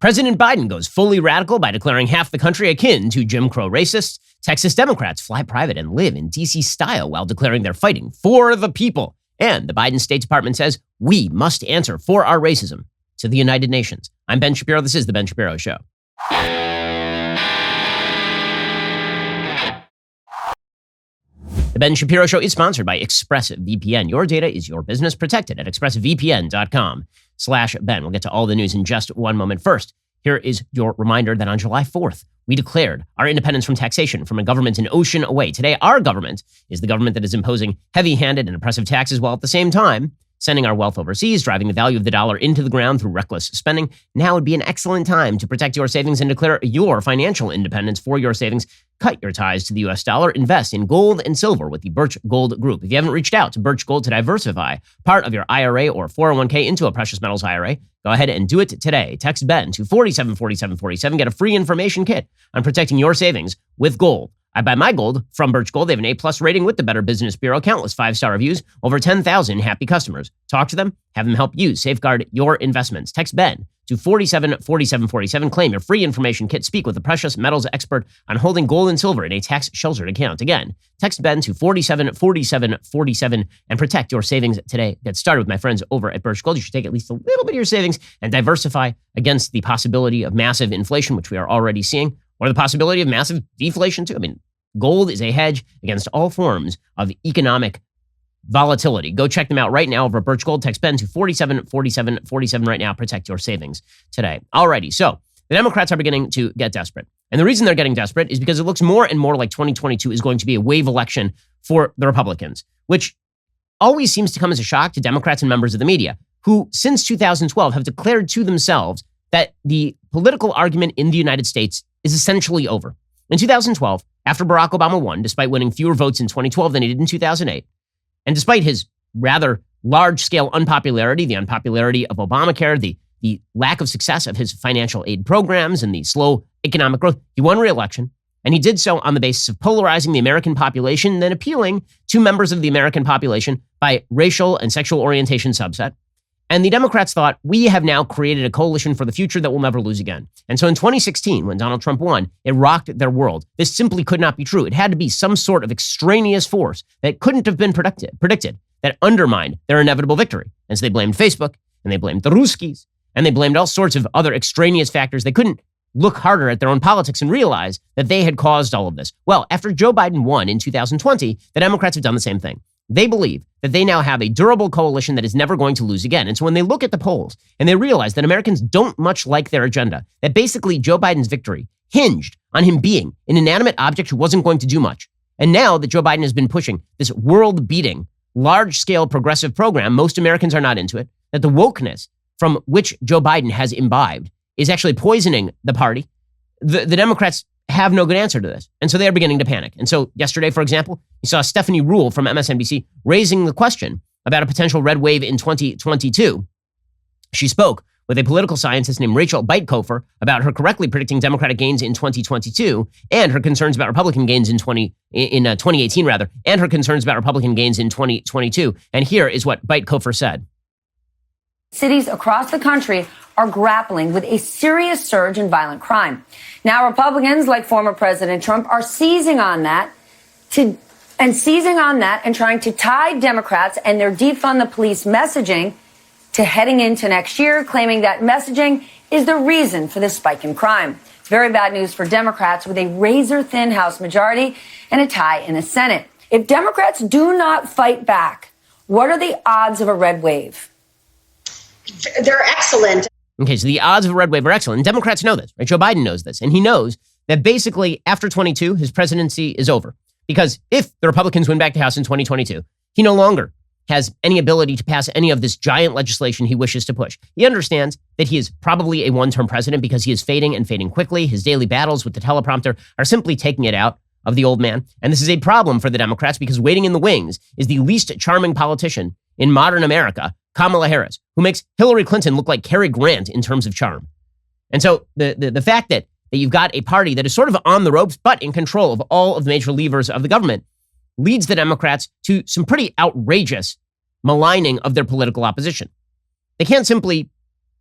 President Biden goes fully radical by declaring half the country akin to Jim Crow racists. Texas Democrats fly private and live in D.C. style while declaring they're fighting for the people. And the Biden State Department says we must answer for our racism to the United Nations. I'm Ben Shapiro. This is The Ben Shapiro Show. The Ben Shapiro Show is sponsored by ExpressVPN. Your data is your business. Protected at expressvpn.com/Ben. We'll get to all the news in just one moment. First, here is your reminder that on July 4th, we declared our independence from taxation from a government an ocean away. Today, our government is the government that is imposing heavy-handed and oppressive taxes while at the same time sending our wealth overseas, driving the value of the dollar into the ground through reckless spending. Now would be an excellent time to protect your savings and declare your financial independence for your savings. Cut your ties to the U.S. dollar. Invest in gold and silver with the Birch Gold Group. If you haven't reached out to Birch Gold to diversify part of your IRA or 401k into a precious metals IRA, go ahead and do it today. Text Ben to 474747. Get a free information kit on protecting your savings with gold. I buy my gold from Birch Gold. They have an A+ rating with the Better Business Bureau, countless 5-star reviews, over 10,000 happy customers. Talk to them, have them help you safeguard your investments. Text Ben to 474747. Claim your free information kit. Speak with a precious metals expert on holding gold and silver in a tax-sheltered account. Again, text Ben to 474747 and protect your savings today. Get started with my friends over at Birch Gold. You should take at least a little bit of your savings and diversify against the possibility of massive inflation, which we are already seeing, or the possibility of massive deflation too. I mean, gold is a hedge against all forms of economic volatility. Go check them out right now over at Birch Gold. Text Ben to 474747 right now. Protect your savings today. Alrighty, so the Democrats are beginning to get desperate. And the reason they're getting desperate is because it looks more and more like 2022 is going to be a wave election for the Republicans, which always seems to come as a shock to Democrats and members of the media, who since 2012 have declared to themselves that the political argument in the United States is essentially over. In 2012, after Barack Obama won, despite winning fewer votes in 2012 than he did in 2008, and despite his rather large-scale unpopularity, the unpopularity of Obamacare, the lack of success of his financial aid programs, and the slow economic growth, he won re-election, and he did so on the basis of polarizing the American population and then appealing to members of the American population by racial and sexual orientation subset. And the Democrats thought, we have now created a coalition for the future that we'll never lose again. And so in 2016, when Donald Trump won, it rocked their world. This simply could not be true. It had to be some sort of extraneous force that couldn't have been predicted that undermined their inevitable victory. And so they blamed Facebook, and they blamed the Ruskies, and they blamed all sorts of other extraneous factors. They couldn't look harder at their own politics and realize that they had caused all of this. Well, after Joe Biden won in 2020, the Democrats have done the same thing. They believe that they now have a durable coalition that is never going to lose again. And so when they look at the polls and they realize that Americans don't much like their agenda, that basically Joe Biden's victory hinged on him being an inanimate object who wasn't going to do much. And now that Joe Biden has been pushing this world-beating, large-scale progressive program, most Americans are not into it, that the wokeness from which Joe Biden has imbibed is actually poisoning the party. The Democrats have no good answer to this. And so they are beginning to panic. And so yesterday, for example, you saw Stephanie Ruhle from MSNBC raising the question about a potential red wave in 2022. She spoke with a political scientist named Rachel Beitkofer about her correctly predicting Democratic gains in 2022 and her concerns about Republican gains in 2018, and her concerns about Republican gains in 2022. And here is what Beitkofer said. Cities across the country are grappling with a serious surge in violent crime. Now, Republicans, like former President Trump, are seizing on that and trying to tie Democrats and their defund the police messaging to heading into next year, claiming that messaging is the reason for this spike in crime. It's very bad news for Democrats with a razor-thin House majority and a tie in the Senate. If Democrats do not fight back, what are the odds of a red wave? They're excellent. Okay, so the odds of a red wave are excellent. And Democrats know this, right? Joe Biden knows this. And he knows that basically after 22, his presidency is over. Because if the Republicans win back the House in 2022, he no longer has any ability to pass any of this giant legislation he wishes to push. He understands that he is probably a one-term president because he is fading and fading quickly. His daily battles with the teleprompter are simply taking it out of the old man. And this is a problem for the Democrats because waiting in the wings is the least charming politician in modern America, Kamala Harris, who makes Hillary Clinton look like Cary Grant in terms of charm. And so the fact that you've got a party that is sort of on the ropes, but in control of all of the major levers of the government, leads the Democrats to some pretty outrageous maligning of their political opposition. They can't simply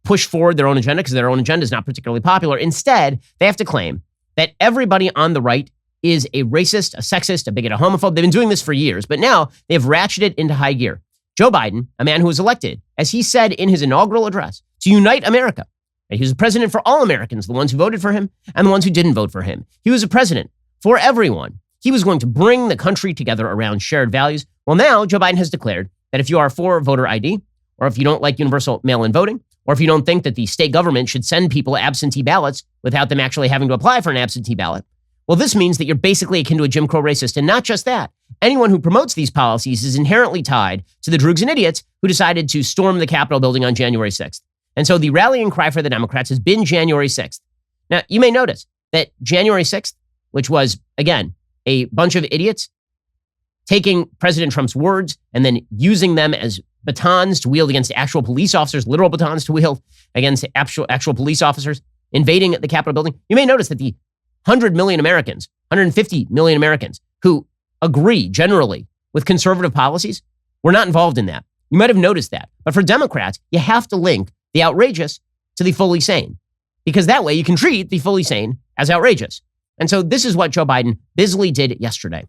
push forward their own agenda because their own agenda is not particularly popular. Instead, they have to claim that everybody on the right is a racist, a sexist, a bigot, a homophobe. They've been doing this for years, but now they have ratcheted into high gear. Joe Biden, a man who was elected, as he said in his inaugural address, to unite America. He was a president for all Americans, the ones who voted for him and the ones who didn't vote for him. He was a president for everyone. He was going to bring the country together around shared values. Well, now Joe Biden has declared that if you are for voter ID, or if you don't like universal mail-in voting, or if you don't think that the state government should send people absentee ballots without them actually having to apply for an absentee ballot, well, this means that you're basically akin to a Jim Crow racist. And not just that, anyone who promotes these policies is inherently tied to the droogs and idiots who decided to storm the Capitol building on January 6th. And so the rallying cry for the Democrats has been January 6th. Now, you may notice that January 6th, which was, again, a bunch of idiots taking President Trump's words and then using them as batons to wield against actual police officers, literal batons to wield against actual police officers, invading the Capitol building. You may notice that the 100 million Americans, 150 million Americans who agree generally with conservative policies were not involved in that. You might have noticed that. But for Democrats, you have to link the outrageous to the fully sane, because that way you can treat the fully sane as outrageous. And so this is what Joe Biden busily did yesterday.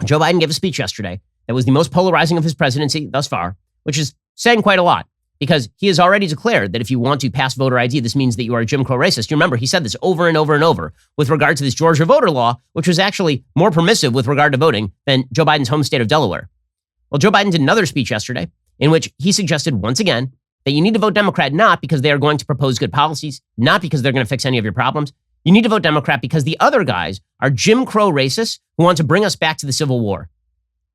Joe Biden gave a speech yesterday that was the most polarizing of his presidency thus far, which is saying quite a lot, because he has already declared that if you want to pass voter ID, this means that you are a Jim Crow racist. You remember, he said this over and over and over with regard to this Georgia voter law, which was actually more permissive with regard to voting than Joe Biden's home state of Delaware. Well, Joe Biden did another speech yesterday in which he suggested once again that you need to vote Democrat not because they are going to propose good policies, not because they're going to fix any of your problems. You need to vote Democrat because the other guys are Jim Crow racists who want to bring us back to the Civil War.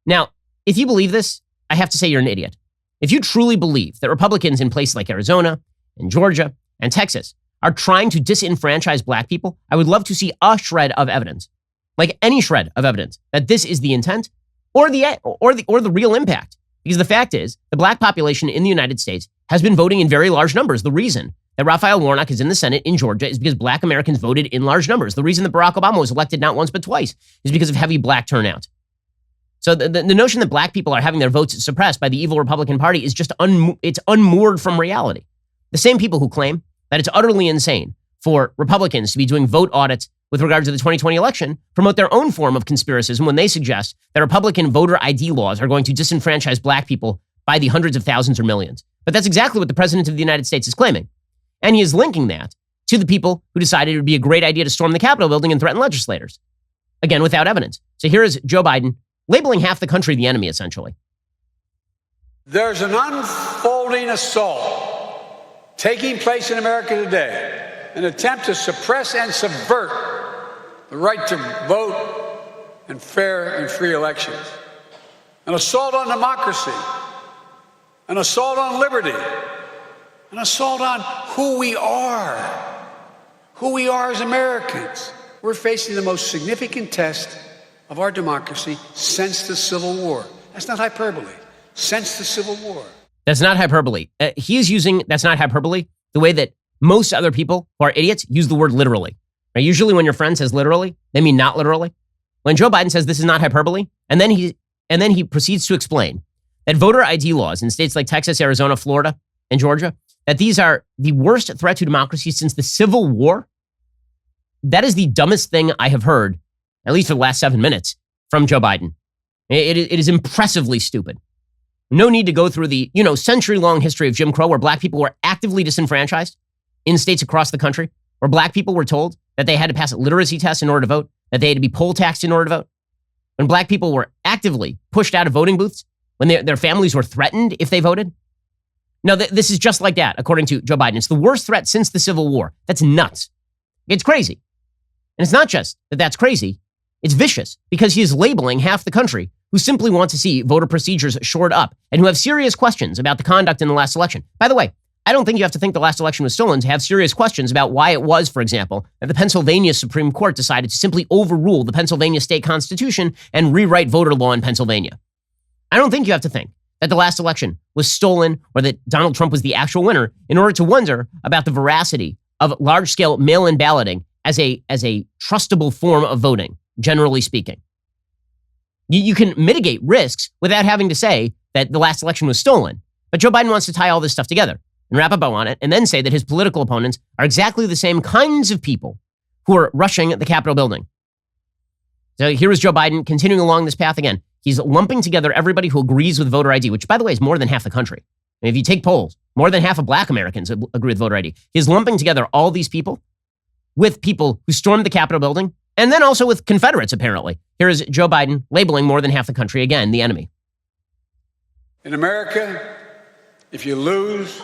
Now, if you believe this, I have to say you're an idiot. If you truly believe that Republicans in places like Arizona and Georgia and Texas are trying to disenfranchise black people, I would love to see a shred of evidence, like any shred of evidence, that this is the intent or the real impact. Because the fact is, the black population in the United States has been voting in very large numbers. The reason that Raphael Warnock is in the Senate in Georgia is because black Americans voted in large numbers. The reason that Barack Obama was elected not once but twice is because of heavy black turnout. So the notion that black people are having their votes suppressed by the evil Republican Party is just it's unmoored from reality. The same people who claim that it's utterly insane for Republicans to be doing vote audits with regard to the 2020 election promote their own form of conspiracism when they suggest that Republican voter ID laws are going to disenfranchise black people by the hundreds of thousands or millions. But that's exactly what the President of the United States is claiming. And he is linking that to the people who decided it would be a great idea to storm the Capitol building and threaten legislators. Again, without evidence. So here is Joe Biden labeling half the country the enemy, essentially. There's an unfolding assault taking place in America today, an attempt to suppress and subvert the right to vote and fair and free elections, an assault on democracy, an assault on liberty, an assault on who we are as Americans. We're facing the most significant test of our democracy since the Civil War. That's not hyperbole. Since the Civil War. That's not hyperbole. He is using that's not hyperbole the way that most other people who are idiots use the word literally. Now, usually when your friend says literally, they mean not literally. When Joe Biden says this is not hyperbole, and then he proceeds to explain that voter ID laws in states like Texas, Arizona, Florida, and Georgia, that these are the worst threat to democracy since the Civil War. That is the dumbest thing I have heard, at least for the last 7 minutes, from Joe Biden. It is impressively stupid. No need to go through the, century-long history of Jim Crow where black people were actively disenfranchised in states across the country, where black people were told that they had to pass literacy tests in order to vote, that they had to be poll taxed in order to vote. When black people were actively pushed out of voting booths, when their families were threatened if they voted. No, this is just like that, according to Joe Biden. It's the worst threat since the Civil War. That's nuts. It's crazy. And it's not just that that's crazy. It's vicious because he is labeling half the country who simply want to see voter procedures shored up and who have serious questions about the conduct in the last election. By the way, I don't think you have to think the last election was stolen to have serious questions about why it was, for example, that the Pennsylvania Supreme Court decided to simply overrule the Pennsylvania state constitution and rewrite voter law in Pennsylvania. I don't think you have to think that the last election was stolen or that Donald Trump was the actual winner in order to wonder about the veracity of large-scale mail-in balloting as a trustable form of voting, generally speaking. You can mitigate risks without having to say that the last election was stolen. But Joe Biden wants to tie all this stuff together. and wrap a bow on it, and then say that his political opponents are exactly the same kinds of people who are rushing the Capitol building. So here is Joe Biden continuing along this path again. He's lumping together everybody who agrees with voter ID, which, by the way, is more than half the country. And if you take polls, more than half of black Americans agree with voter ID. He's lumping together all these people with people who stormed the Capitol building, and then also with Confederates, apparently. Here is Joe Biden labeling more than half the country, again, the enemy. In America, if you lose,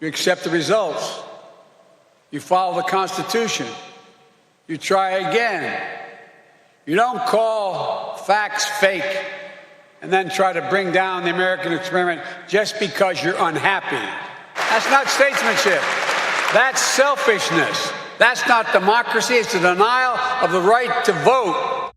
you accept the results. You follow the Constitution. You try again. You don't call facts fake and then try to bring down the American experiment just because you're unhappy. That's not statesmanship. That's selfishness. That's not democracy. It's the denial of the right to vote.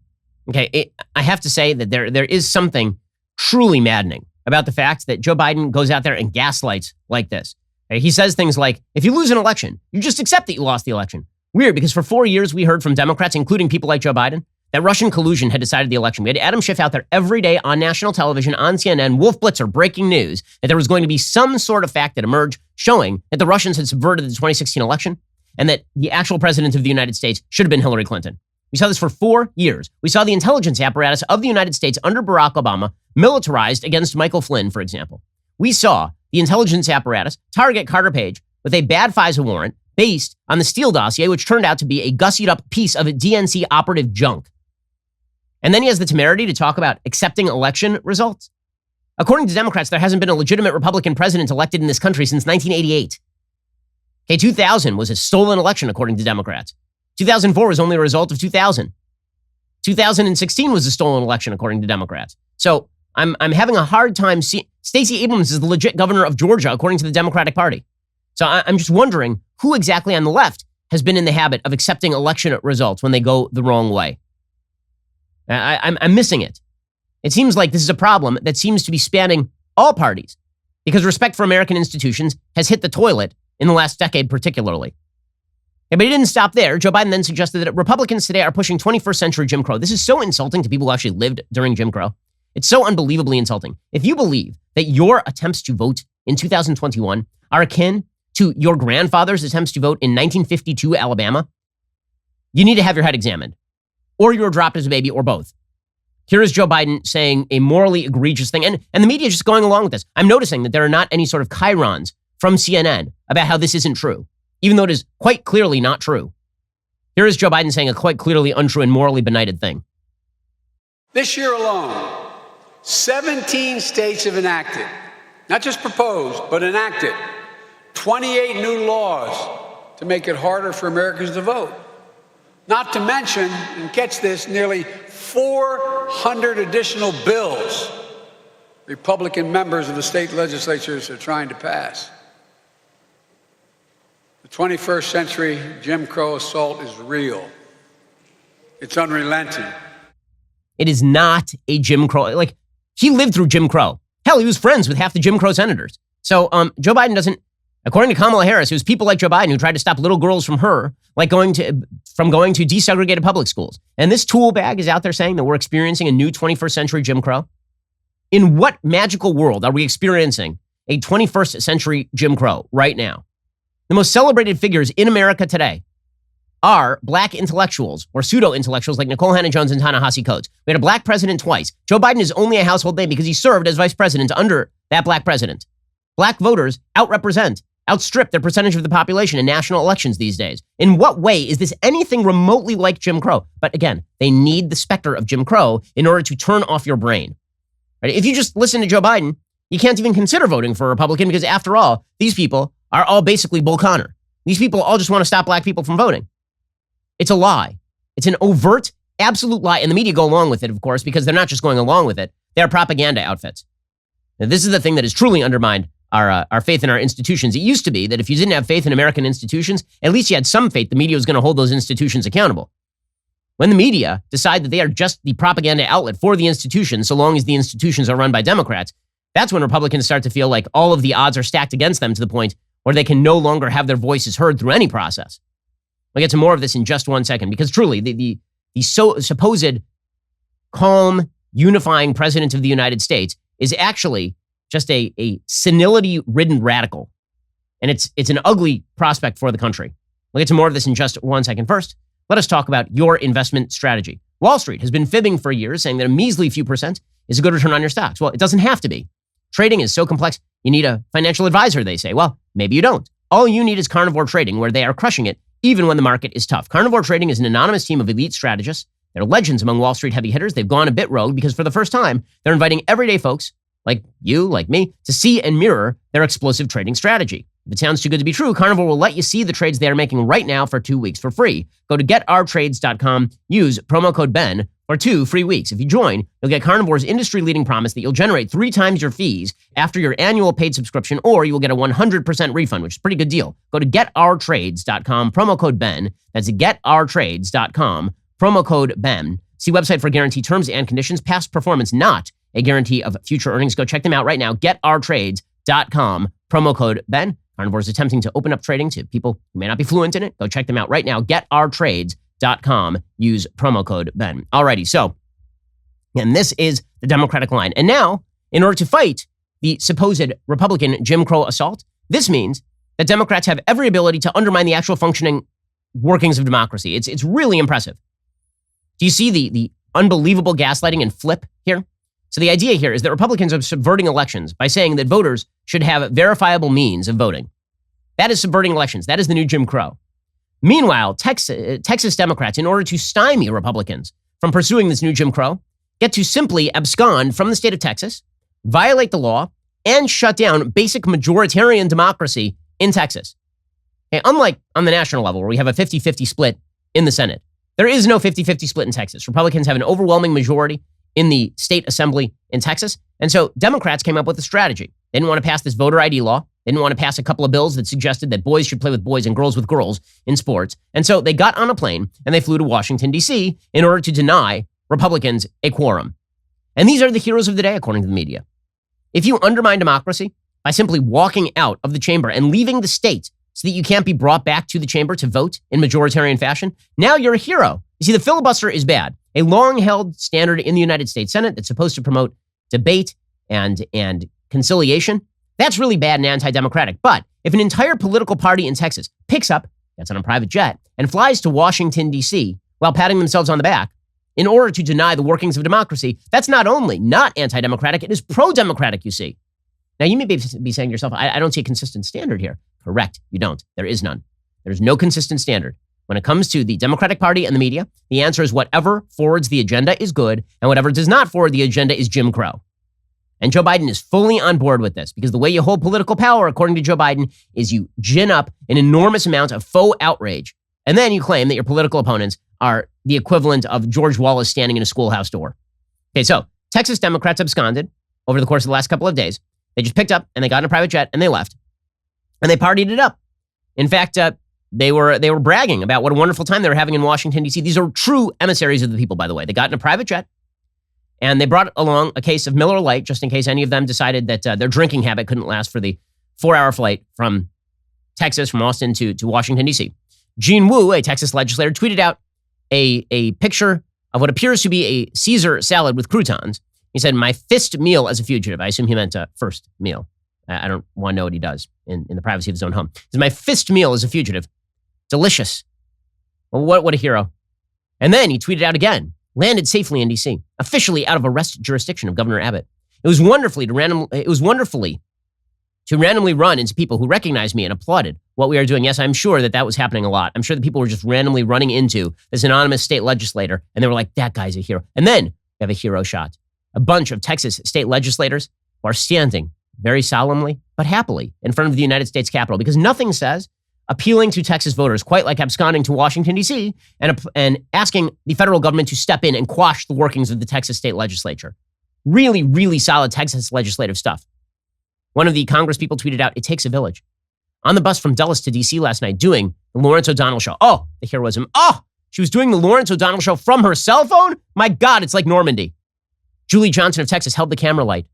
Okay, I have to say that there is something truly maddening about the fact that Joe Biden goes out there and gaslights like this. He says things like, if you lose an election, you just accept that you lost the election. Weird, because for 4 years we heard from Democrats, including people like Joe Biden, that Russian collusion had decided the election. We had Adam Schiff out there every day on national television, on CNN, Wolf Blitzer, breaking news, that there was going to be some sort of fact that emerged showing that the Russians had subverted the 2016 election and that the actual president of the United States should have been Hillary Clinton. We saw this for 4 years. We saw the intelligence apparatus of the United States under Barack Obama militarized against Michael Flynn, for example. We saw the intelligence apparatus target Carter Page with a bad FISA warrant based on the Steele dossier, which turned out to be a gussied up piece of DNC operative junk. And then he has the temerity to talk about accepting election results. According to Democrats, there hasn't been a legitimate Republican president elected in this country since 1988. Okay, 2000 was a stolen election, according to Democrats. 2004 was only a result of 2000. 2016 was a stolen election, according to Democrats. So I'm having a hard time seeing. Stacey Abrams is the legit governor of Georgia, according to the Democratic Party. So I'm just wondering who exactly on the left has been in the habit of accepting election results when they go the wrong way. I'm missing it. It seems like this is a problem that seems to be spanning all parties because respect for American institutions has hit the toilet in the last decade particularly. Yeah, but he didn't stop there. Joe Biden then suggested that Republicans today are pushing 21st century Jim Crow. This is so insulting to people who actually lived during Jim Crow. It's so unbelievably insulting. If you believe that your attempts to vote in 2021 are akin to your grandfather's attempts to vote in 1952 Alabama, you need to have your head examined. Or you were dropped as a baby, or both. Here is Joe Biden saying a morally egregious thing, and the media is just going along with this. I'm noticing that there are not any sort of chyrons from CNN about how this isn't true, even though it is quite clearly not true. Here is Joe Biden saying a quite clearly untrue and morally benighted thing. This year alone, 17 states have enacted, not just proposed, but enacted, 28 new laws to make it harder for Americans to vote. Not to mention, and catch this, nearly 400 additional bills Republican members of the state legislatures are trying to pass. The 21st century Jim Crow assault is real. It's unrelenting. It is not a Jim Crow. Like, he lived through Jim Crow. Hell, he was friends with half the Jim Crow senators. So Joe Biden doesn't, according to Kamala Harris, it was people like Joe Biden who tried to stop little girls from going to desegregated public schools. And this tool bag is out there saying that we're experiencing a new 21st century Jim Crow. In what magical world are we experiencing a 21st century Jim Crow right now? The most celebrated figures in America today are black intellectuals or pseudo-intellectuals like Nicole Hannah-Jones and Ta-Nehisi Coates. We had a black president twice. Joe Biden is only a household name because he served as vice president under that black president. Black voters outstrip their percentage of the population in national elections these days. In what way is this anything remotely like Jim Crow? But again, they need the specter of Jim Crow in order to turn off your brain. Right? If you just listen to Joe Biden, you can't even consider voting for a Republican because after all, these people are all basically Bull Connor. These people all just want to stop black people from voting. It's a lie. It's an overt, absolute lie. And the media go along with it, of course, because they're not just going along with it. They're propaganda outfits. Now, this is the thing that has truly undermined our faith in our institutions. It used to be that if you didn't have faith in American institutions, at least you had some faith the media was going to hold those institutions accountable. When the media decide that they are just the propaganda outlet for the institutions, so long as the institutions are run by Democrats, that's when Republicans start to feel like all of the odds are stacked against them to the point where they can no longer have their voices heard through any process. We'll get to more of this in just 1 second, because truly, the supposed calm, unifying president of the United States is actually just a senility-ridden radical And it's an ugly prospect for the country. We'll get to more of this in just 1 second. First, let us talk about your investment strategy. Wall Street has been fibbing for years, saying that a measly few percent is a good return on your stocks. Well, it doesn't have to be. Trading is so complex, you need a financial advisor, they say. Well, maybe you don't. All you need is Carnivore Trading, where they are crushing it, even when the market is tough. Carnivore Trading is an anonymous team of elite strategists. They're legends among Wall Street heavy hitters. They've gone a bit rogue because for the first time, they're inviting everyday folks like you, like me, to see and mirror their explosive trading strategy. If it sounds too good to be true, Carnivore will let you see the trades they are making right now for 2 weeks for free. Go to getourtrades.com, use promo code BEN for 2 free weeks. If you join, you'll get Carnivore's industry-leading promise that you'll generate 3 times your fees after your annual paid subscription, or you will get a 100% refund, which is a pretty good deal. Go to getourtrades.com, promo code BEN. That's getourtrades.com, promo code BEN. See website for guarantee terms and conditions. Past performance not a guarantee of future earnings. Go check them out right now. Getourtrades.com, promo code BEN. Carnivore is attempting to open up trading to people who may not be fluent in it. Go check them out right now. Getourtrades.com. Use promo code BEN. Alrighty, so, and this is the Democratic line. And now, in order to fight the supposed Republican Jim Crow assault, this means that Democrats have every ability to undermine the actual functioning workings of democracy. It's really impressive. Do you see the unbelievable gaslighting and flip here? So the idea here is that Republicans are subverting elections by saying that voters should have verifiable means of voting. That is subverting elections. That is the new Jim Crow. Meanwhile, Texas Democrats, in order to stymie Republicans from pursuing this new Jim Crow, get to simply abscond from the state of Texas, violate the law, and shut down basic majoritarian democracy in Texas. Okay, unlike on the national level, where we have a 50-50 split in the Senate, there is no 50-50 split in Texas. Republicans have an overwhelming majority in the state assembly in Texas. And so Democrats came up with a strategy. They didn't want to pass this voter ID law. They didn't want to pass a couple of bills that suggested that boys should play with boys and girls with girls in sports. And so they got on a plane and they flew to Washington, D.C. in order to deny Republicans a quorum. And these are the heroes of the day, according to the media. If you undermine democracy by simply walking out of the chamber and leaving the state so that you can't be brought back to the chamber to vote in majoritarian fashion, now you're a hero. You see, the filibuster is bad. A long-held standard in the United States Senate that's supposed to promote debate and conciliation. That's really bad and anti-democratic. But if an entire political party in Texas picks up, gets on a private jet, and flies to Washington, D.C. while patting themselves on the back in order to deny the workings of democracy, that's not only not anti-democratic, it is pro-democratic, you see. Now, you may be saying to yourself, I don't see a consistent standard here. Correct, you don't. There is none. There's no consistent standard. When it comes to the Democratic Party and the media, the answer is whatever forwards the agenda is good, and whatever does not forward the agenda is Jim Crow. And Joe Biden is fully on board with this, because the way you hold political power, according to Joe Biden, is you gin up an enormous amount of faux outrage, and then you claim that your political opponents are the equivalent of George Wallace standing in a schoolhouse door. Okay, so Texas Democrats absconded over the course of the last couple of days. They just picked up and they got in a private jet and they left. And they partied it up. In fact, they were bragging about what a wonderful time they were having in Washington, D.C. These are true emissaries of the people, by the way. They got in a private jet and they brought along a case of Miller Lite, just in case any of them decided that their drinking habit couldn't last for the 4-hour flight from Texas, from Austin to Washington, D.C. Gene Wu, a Texas legislator, tweeted out a picture of what appears to be a Caesar salad with croutons. He said, "My fist meal as a fugitive." I assume he meant first meal. I don't want to know what he does in the privacy of his own home. He said, "My fist meal as a fugitive. Delicious." Well, what a hero. And then he tweeted out again, "Landed safely in D.C., officially out of arrest jurisdiction of Governor Abbott. It was wonderfully to randomly run into people who recognized me and applauded what we are doing." Yes, I'm sure that was happening a lot. I'm sure that people were just randomly running into this anonymous state legislator, and they were like, "That guy's a hero." And then we have a hero shot. A bunch of Texas state legislators who are standing very solemnly, but happily in front of the United States Capitol, because nothing says appealing to Texas voters quite like absconding to Washington, D.C. and asking the federal government to step in and quash the workings of the Texas state legislature. Really, really solid Texas legislative stuff. One of the Congress people tweeted out, "It takes a village." On the bus from Dulles to D.C. last night doing the Lawrence O'Donnell show. Oh, the heroism. Oh, she was doing the Lawrence O'Donnell show from her cell phone? My God, it's like Normandy. Julie Johnson of Texas held the camera light.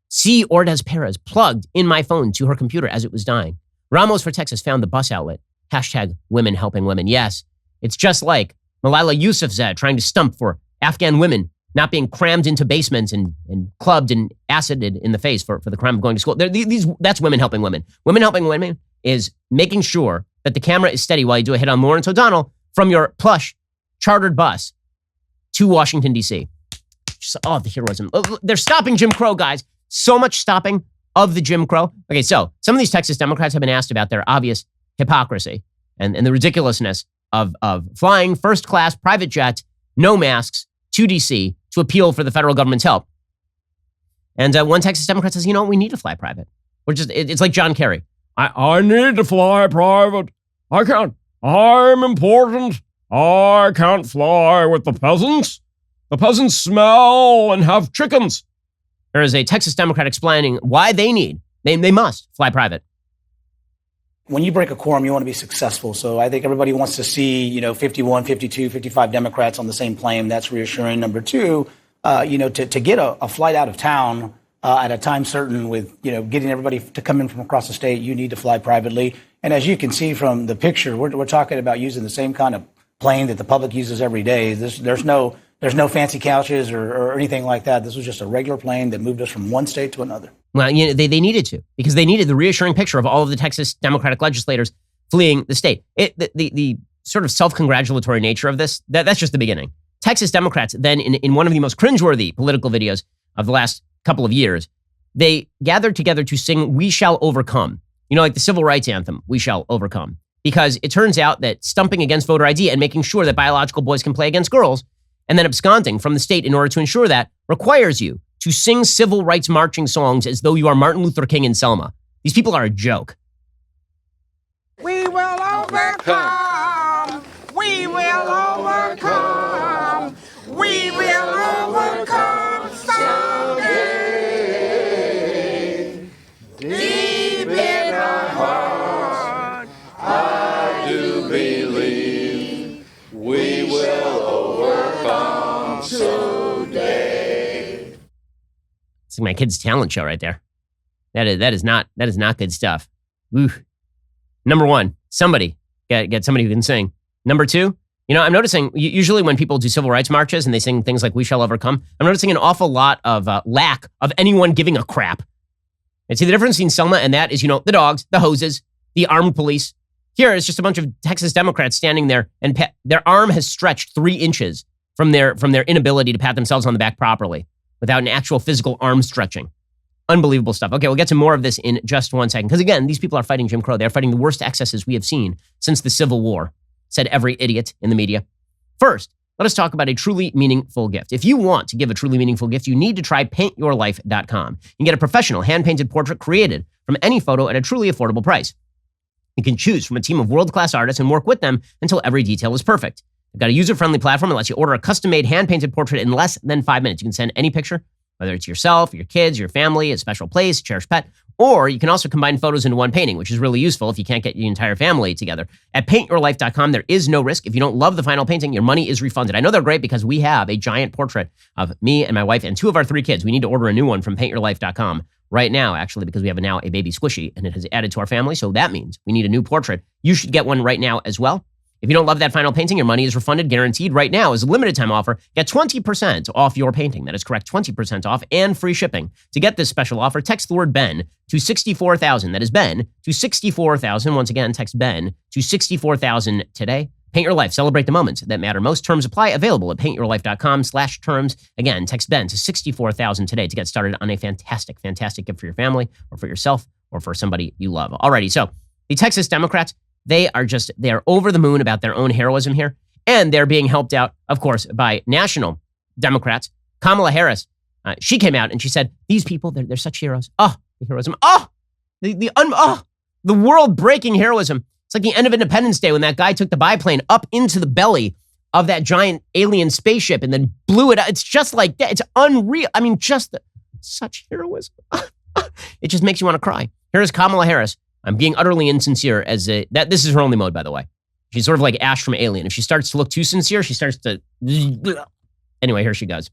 C. Ordaz Perez plugged in my phone to her computer as it was dying. Ramos for Texas found the bus outlet. Hashtag women helping women. Yes, it's just like Malala Yousafzai trying to stump for Afghan women not being crammed into basements and clubbed and acided in the face for the crime of going to school. That's women helping women. Women helping women is making sure that the camera is steady while you do a hit on Lawrence O'Donnell from your plush chartered bus to Washington, D.C. Oh, the heroism. They're stopping Jim Crow, guys. So much stopping of the Jim Crow. Okay, so some of these Texas Democrats have been asked about their obvious hypocrisy and the ridiculousness of flying first-class private jets, no masks, to D.C. to appeal for the federal government's help. And one Texas Democrat says, you know, we need to fly private. It's like John Kerry. I need to fly private. I can't. I'm important. I can't fly with the peasants. The peasants smell and have chickens. There is a Texas Democrat explaining why they must fly private. When you break a quorum, you want to be successful. So I think everybody wants to see, 51, 52, 55 Democrats on the same plane. That's reassuring. Number two, to get a flight out of town at a time certain with, getting everybody to come in from across the state, you need to fly privately. And as you can see from the picture, we're talking about using the same kind of plane that the public uses every day. There's no fancy couches or anything like that. This was just a regular plane that moved us from one state to another. Well, they needed to, because they needed the reassuring picture of all of the Texas Democratic legislators fleeing the state. The sort of self-congratulatory nature of this, that's just the beginning. Texas Democrats then, in one of the most cringeworthy political videos of the last couple of years, they gathered together to sing "We Shall Overcome." Like the civil rights anthem, "We Shall Overcome." Because it turns out that stumping against voter ID and making sure that biological boys can play against girls, and then absconding from the state in order to ensure that, requires you to sing civil rights marching songs as though you are Martin Luther King in Selma. These people are a joke. We will overcome. We will overcome. We will overcome someday. Deep in our heart, I do believe we will overcome someday. It's like my kid's talent show right there. That is not good stuff. Ooh. Number one, somebody get somebody who can sing. Number two, I'm noticing usually when people do civil rights marches and they sing things like "We Shall Overcome," I'm noticing an awful lot of lack of anyone giving a crap. And see, the difference between Selma and that is, the dogs, the hoses, the armed police. Here, it's just a bunch of Texas Democrats standing there, and their arm has stretched 3 inches from their inability to pat themselves on the back properly without an actual physical arm stretching. Unbelievable stuff. Okay, we'll get to more of this in just one second. Because again, these people are fighting Jim Crow. They're fighting the worst excesses we have seen since the Civil War, said every idiot in the media. First, let us talk about a truly meaningful gift. If you want to give a truly meaningful gift, you need to try paintyourlife.com. You can get a professional hand-painted portrait created from any photo at a truly affordable price. You can choose from a team of world-class artists and work with them until every detail is perfect. They've got a user-friendly platform that lets you order a custom-made hand-painted portrait in less than 5 minutes. You can send any picture, whether it's yourself, your kids, your family, a special place, a cherished pet, or you can also combine photos into one painting, which is really useful if you can't get your entire family together. At paintyourlife.com, there is no risk. If you don't love the final painting, your money is refunded. I know they're great because we have a giant portrait of me and my wife and 2 of our 3 kids. We need to order a new one from paintyourlife.com right now, actually, because we have now a baby squishy and it has added to our family. So that means we need a new portrait. You should get one right now as well. If you don't love that final painting, your money is refunded, guaranteed right now. As a limited time offer, get 20% off your painting. That is correct, 20% off and free shipping. To get this special offer, text the word Ben to 64,000. That is Ben to 64,000. Once again, text Ben to 64,000 today. Paint Your Life. Celebrate the moments that matter most. Terms apply. Available at paintyourlife.com/terms. Again, text Ben to 64,000 today to get started on a fantastic, fantastic gift for your family or for yourself or for somebody you love. Alrighty, so the Texas Democrats, they are over the moon about their own heroism here. And they're being helped out, of course, by national Democrats. Kamala Harris, she came out and she said, these people, they're such heroes. Oh, the heroism. Oh, the world-breaking heroism. It's like the end of Independence Day when that guy took the biplane up into the belly of that giant alien spaceship and then blew it out. It's just like that. It's unreal. I mean, such heroism. It just makes you want to cry. Here's Kamala Harris. I'm being utterly insincere this is her only mode, by the way. She's sort of like Ash from Alien. If she starts to look too sincere, she starts to... Anyway, here she goes.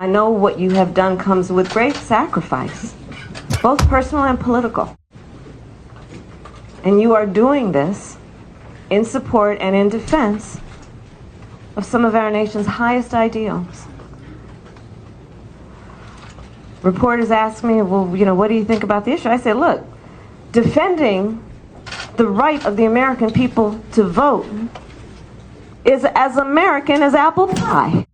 I know what you have done comes with great sacrifice, both personal and political. And you are doing this in support and in defense of some of our nation's highest ideals. Reporters ask me, well, what do you think about the issue? I said, look, defending the right of the American people to vote is as American as apple pie.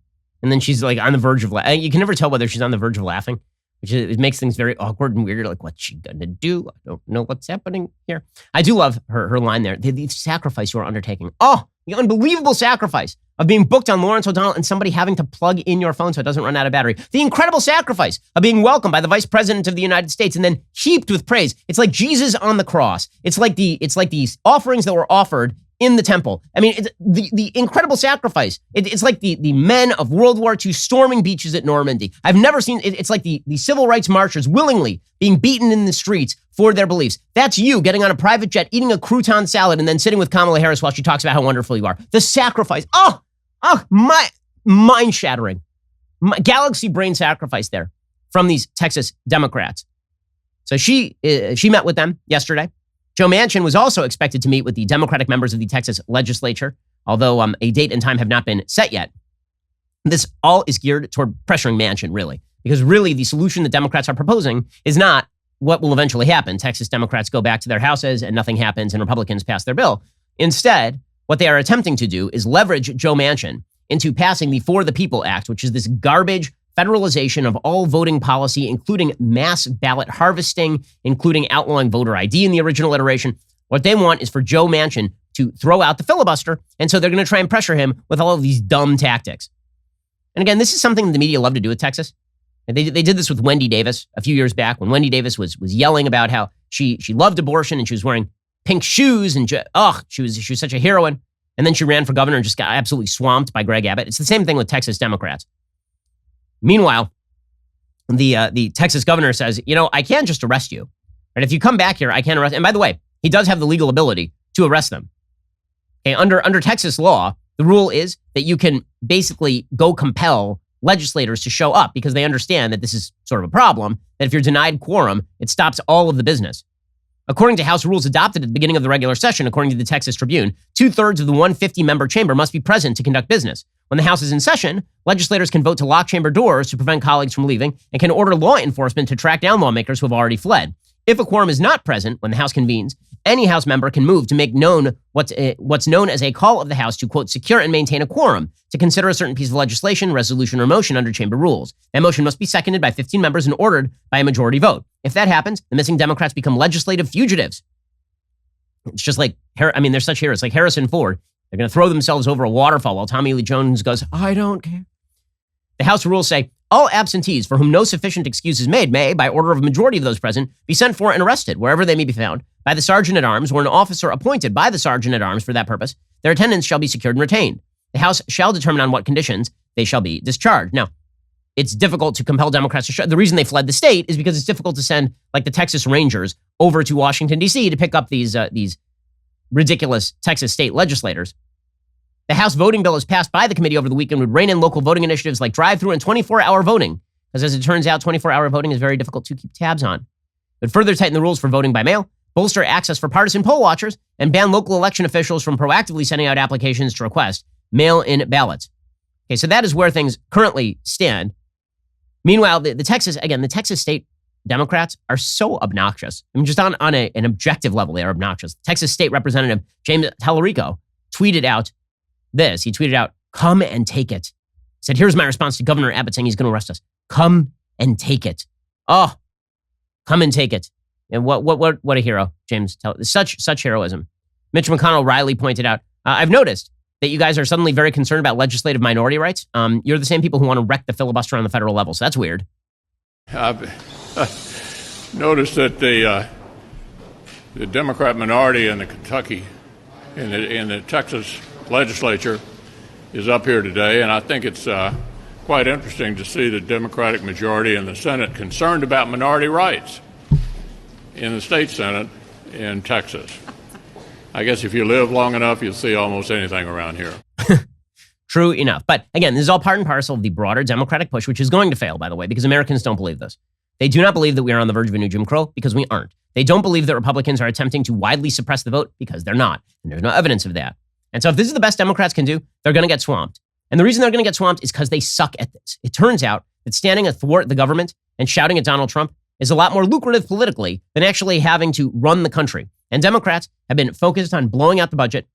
And then she's like on the verge of laughing. You can never tell whether she's on the verge of laughing, which it makes things very awkward and weird. Like, what's she gonna do? I don't know what's happening here. I do love her line there. The sacrifice you are undertaking. Oh, the unbelievable sacrifice of being booked on Lawrence O'Donnell and somebody having to plug in your phone so it doesn't run out of battery. The incredible sacrifice of being welcomed by the Vice President of the United States and then heaped with praise. It's like Jesus on the cross. It's like these offerings that were offered in the temple. I mean, it's the incredible sacrifice. It's like the men of World War II storming beaches at Normandy. I've never seen, it's like the civil rights marchers willingly being beaten in the streets for their beliefs. That's you getting on a private jet, eating a crouton salad, and then sitting with Kamala Harris while she talks about how wonderful you are. The sacrifice. My mind-shattering. Galaxy brain sacrifice there from these Texas Democrats. So she met with them yesterday. Joe Manchin was also expected to meet with the Democratic members of the Texas legislature, although a date and time have not been set yet. This all is geared toward pressuring Manchin, really, because really the solution that Democrats are proposing is not what will eventually happen. Texas Democrats go back to their houses and nothing happens and Republicans pass their bill. Instead, what they are attempting to do is leverage Joe Manchin into passing the For the People Act, which is this garbage federalization of all voting policy, including mass ballot harvesting, including outlawing voter ID in the original iteration. What they want is for Joe Manchin to throw out the filibuster, and so they're going to try and pressure him with all of these dumb tactics. And again, this is something the media love to do with Texas. And they did this with Wendy Davis a few years back when Wendy Davis was yelling about how she loved abortion and she was wearing pink shoes and she was such a heroine. And then she ran for governor and just got absolutely swamped by Greg Abbott. It's the same thing with Texas Democrats. Meanwhile, the Texas governor says, I can't just arrest you. And if you come back here, I can't arrest. And by the way, he does have the legal ability to arrest them. Okay, under Texas law, the rule is that you can basically go compel legislators to show up because they understand that this is sort of a problem, that if you're denied quorum, it stops all of the business. According to House rules adopted at the beginning of the regular session, according to the Texas Tribune, 2/3 of the 150-member chamber must be present to conduct business. When the House is in session, legislators can vote to lock chamber doors to prevent colleagues from leaving and can order law enforcement to track down lawmakers who have already fled. If a quorum is not present when the House convenes, any House member can move to make known what's known as a call of the House to, quote, secure and maintain a quorum to consider a certain piece of legislation, resolution, or motion under chamber rules. That motion must be seconded by 15 members and ordered by a majority vote. If that happens, the missing Democrats become legislative fugitives. It's just like, they're such heroes, like Harrison Ford. They're going to throw themselves over a waterfall while Tommy Lee Jones goes, I don't care. The House rules say, all absentees for whom no sufficient excuse is made may, by order of a majority of those present, be sent for and arrested, wherever they may be found, by the Sergeant-at-Arms or an officer appointed by the Sergeant-at-Arms for that purpose. Their attendance shall be secured and retained. The House shall determine on what conditions they shall be discharged. Now, it's difficult to compel Democrats to show. The reason they fled the state is because it's difficult to send, like, the Texas Rangers over to Washington, D.C. to pick up these ridiculous Texas state legislators. The House voting bill is passed by the committee over the weekend would rein in local voting initiatives like drive-through and 24-hour voting, because as it turns out, 24-hour voting is very difficult to keep tabs on. It would further tighten the rules for voting by mail, bolster access for partisan poll watchers, and ban local election officials from proactively sending out applications to request mail-in ballots. Okay, so that is where things currently stand. Meanwhile, the Texas state Democrats are so obnoxious. Just on an objective level, they are obnoxious. Texas State Representative James Tallarico tweeted out this. He tweeted out, come and take it. He said, here's my response to Governor Abbott saying he's going to arrest us. Come and take it. Oh, come and take it. And what a hero, James. Such heroism. Mitch McConnell Riley pointed out, I've noticed that you guys are suddenly very concerned about legislative minority rights. You're the same people who want to wreck the filibuster on the federal level. So that's weird. I've noticed that the Democrat minority in the Kentucky, in the Texas legislature is up here today, and I think it's quite interesting to see the Democratic majority in the Senate concerned about minority rights in the state Senate in Texas. I guess if you live long enough, you'll see almost anything around here. True enough. But again, this is all part and parcel of the broader Democratic push, which is going to fail, by the way, because Americans don't believe this. They do not believe that we are on the verge of a new Jim Crow, because we aren't. They don't believe that Republicans are attempting to widely suppress the vote, because they're not. And there's no evidence of that. And so if this is the best Democrats can do, they're going to get swamped. And the reason they're going to get swamped is because they suck at this. It turns out that standing athwart the government and shouting at Donald Trump is a lot more lucrative politically than actually having to run the country. And Democrats have been focused on blowing out the budget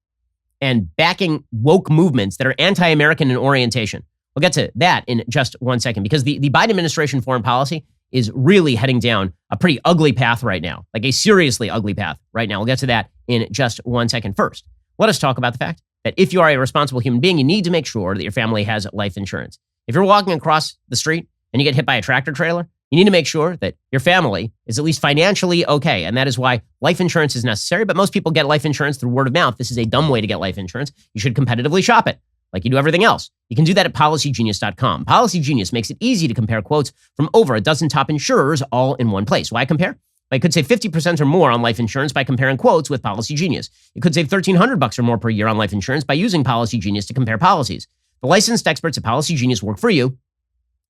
and backing woke movements that are anti-American in orientation. We'll get to that in just one second, because the Biden administration foreign policy is really heading down a pretty ugly path right now, like a seriously ugly path right now. We'll get to that in just one second. First, let us talk about the fact that if you are a responsible human being, you need to make sure that your family has life insurance. If you're walking across the street and you get hit by a tractor trailer, you need to make sure that your family is at least financially okay. And that is why life insurance is necessary. But most people get life insurance through word of mouth. This is a dumb way to get life insurance. You should competitively shop it like you do everything else. You can do that at PolicyGenius.com. PolicyGenius makes it easy to compare quotes from over a dozen top insurers all in one place. Why compare? Well, you could save 50% or more on life insurance by comparing quotes with PolicyGenius. You could save $1,300 or more per year on life insurance by using PolicyGenius to compare policies. The licensed experts at PolicyGenius work for you,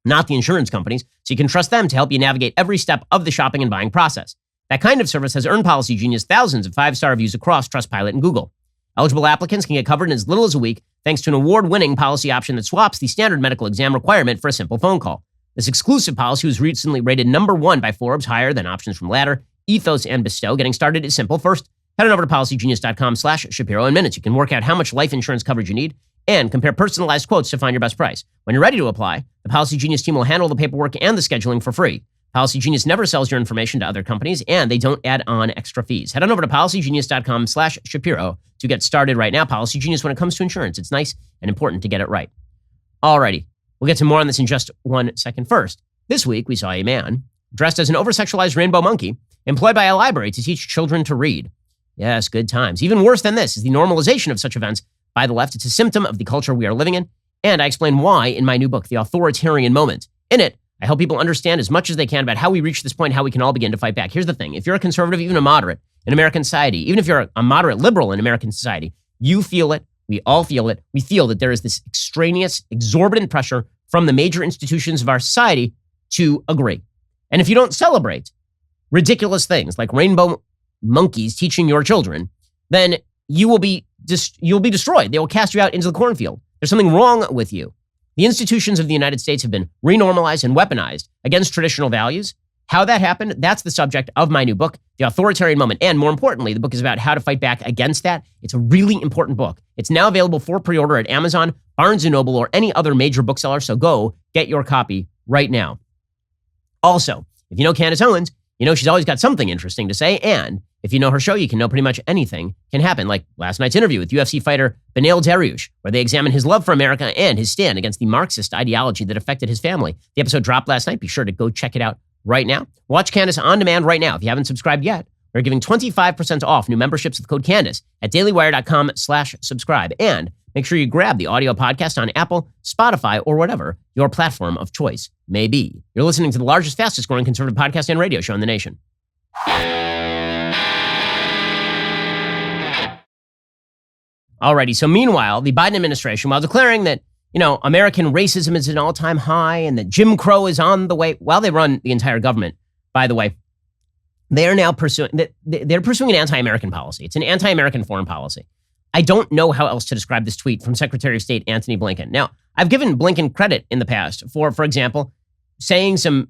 not the insurance companies, so you can trust them to help you navigate every step of the shopping and buying process. That kind of service has earned PolicyGenius thousands of 5-star reviews across Trustpilot and Google. Eligible applicants can get covered in as little as a week thanks to an award-winning policy option that swaps the standard medical exam requirement for a simple phone call. This exclusive policy was recently rated #1 by Forbes, higher than options from Ladder, Ethos, and Bestow. Getting started is simple. First, head on over to PolicyGenius.com/Shapiro. In minutes, you can work out how much life insurance coverage you need and compare personalized quotes to find your best price. When you're ready to apply, the PolicyGenius team will handle the paperwork and the scheduling for free. PolicyGenius never sells your information to other companies, and they don't add on extra fees. Head on over to PolicyGenius.com/Shapiro to get started right now. PolicyGenius, when it comes to insurance, it's nice and important to get it right. Alrighty, we'll get to more on this in just 1 second. First, this week we saw a man dressed as an over-sexualized rainbow monkey employed by a library to teach children to read. Yes, good times. Even worse than this is the normalization of such events by the left. It's a symptom of the culture we are living in, and I explain why in my new book, The Authoritarian Moment. In it, I help people understand as much as they can about how we reach this point, how we can all begin to fight back. Here's the thing. If you're a conservative, even a moderate in American society, even if you're a moderate liberal in American society, you feel it. We all feel it. We feel that there is this extraneous, exorbitant pressure from the major institutions of our society to agree. And if you don't celebrate ridiculous things like rainbow monkeys teaching your children, then you'll be destroyed. They will cast you out into the cornfield. There's something wrong with you. The institutions of the United States have been renormalized and weaponized against traditional values. How that happened, that's the subject of my new book, The Authoritarian Moment. And more importantly, the book is about how to fight back against that. It's a really important book. It's now available for pre-order at Amazon, Barnes & Noble, or any other major bookseller, so go get your copy right now. Also, if you know Candace Owens, you know she's always got something interesting to say, and if you know her show, you can know pretty much anything can happen, like last night's interview with UFC fighter Beneil Dariush, where they examine his love for America and his stand against the Marxist ideology that affected his family. The episode dropped last night. Be sure to go check it out right now. Watch Candace on demand right now. If you haven't subscribed yet, we're giving 25% off new memberships with code Candace at dailywire.com/subscribe. And make sure you grab the audio podcast on Apple, Spotify, or whatever your platform of choice may be. You're listening to the largest, fastest growing conservative podcast and radio show in the nation. Alrighty, so meanwhile, the Biden administration, while declaring that, American racism is at an all-time high and that Jim Crow is on the way, while they run the entire government, by the way, they are now pursuing an anti-American policy. It's an anti-American foreign policy. I don't know how else to describe this tweet from Secretary of State Antony Blinken. Now, I've given Blinken credit in the past for example, saying some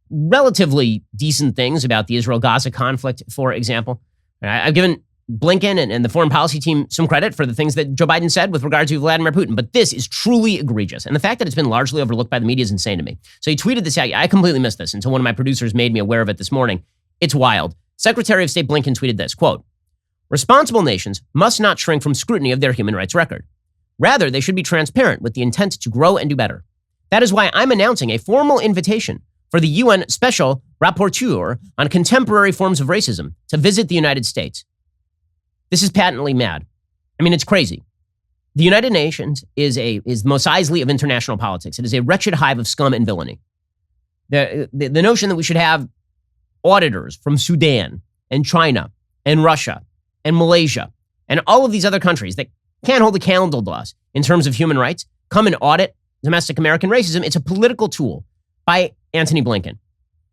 relatively decent things about the Israel-Gaza conflict, for example. I've given Blinken and the foreign policy team some credit for the things that Joe Biden said with regard to Vladimir Putin. But this is truly egregious. And the fact that it's been largely overlooked by the media is insane to me. So he tweeted this out. I completely missed this until one of my producers made me aware of it this morning. It's wild. Secretary of State Blinken tweeted this, quote, "Responsible nations must not shrink from scrutiny of their human rights record. Rather, they should be transparent with the intent to grow and do better. That is why I'm announcing a formal invitation for the UN Special Rapporteur on Contemporary Forms of Racism to visit the United States." This is patently mad. I mean, it's crazy. The United Nations is the Mos Eisley of international politics. It is a wretched hive of scum and villainy. The notion that we should have auditors from Sudan and China and Russia and Malaysia and all of these other countries that can't hold a candle to us in terms of human rights come and audit domestic American racism. It's a political tool by Antony Blinken,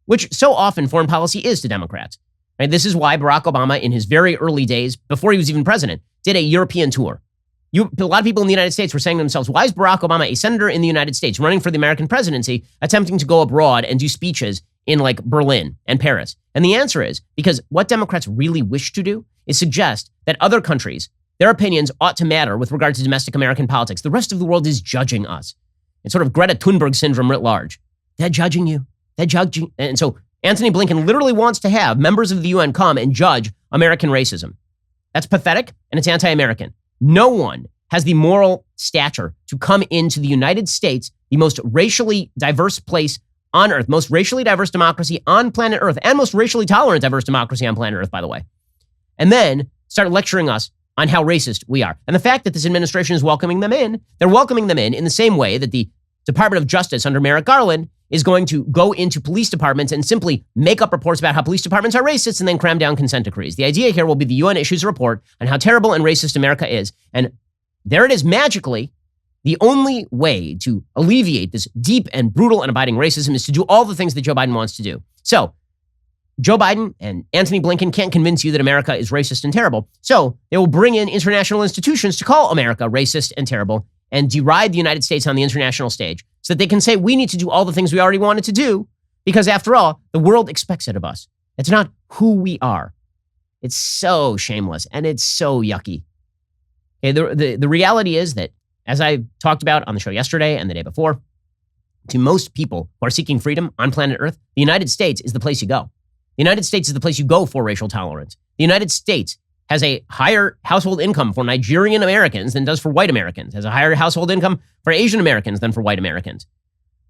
which so often foreign policy is to Democrats. Right? This is why Barack Obama, in his very early days, before he was even president, did a European tour. A lot of people in the United States were saying to themselves, why is Barack Obama, a senator in the United States, running for the American presidency, attempting to go abroad and do speeches in like Berlin and Paris? And the answer is because what Democrats really wish to do is suggest that other countries, their opinions ought to matter with regard to domestic American politics. The rest of the world is judging us. It's sort of Greta Thunberg syndrome writ large. They're judging you. They're judging. And so Antony Blinken literally wants to have members of the UN come and judge American racism. That's pathetic and it's anti-American. No one has the moral stature to come into the United States, the most racially diverse place on earth, most racially diverse democracy on planet Earth, and most racially tolerant diverse democracy on planet Earth, by the way, and then start lecturing us on how racist we are. And the fact that this administration is welcoming them in, they're welcoming them in the same way that the Department of Justice under Merrick Garland is going to go into police departments and simply make up reports about how police departments are racist and then cram down consent decrees. The idea here will be the UN issues a report on how terrible and racist America is. And there it is magically. The only way to alleviate this deep and brutal and abiding racism is to do all the things that Joe Biden wants to do. So Joe Biden and Antony Blinken can't convince you that America is racist and terrible. So they will bring in international institutions to call America racist and terrible and deride the United States on the international stage so that they can say we need to do all the things we already wanted to do because after all, the world expects it of us. It's not who we are. It's so shameless and it's so yucky. Okay, the reality is that, as I talked about on the show yesterday and the day before, to most people who are seeking freedom on planet Earth, the United States is the place you go. The United States is the place you go for racial tolerance. The United States has a higher household income for Nigerian Americans than does for white Americans, has a higher household income for Asian Americans than for white Americans.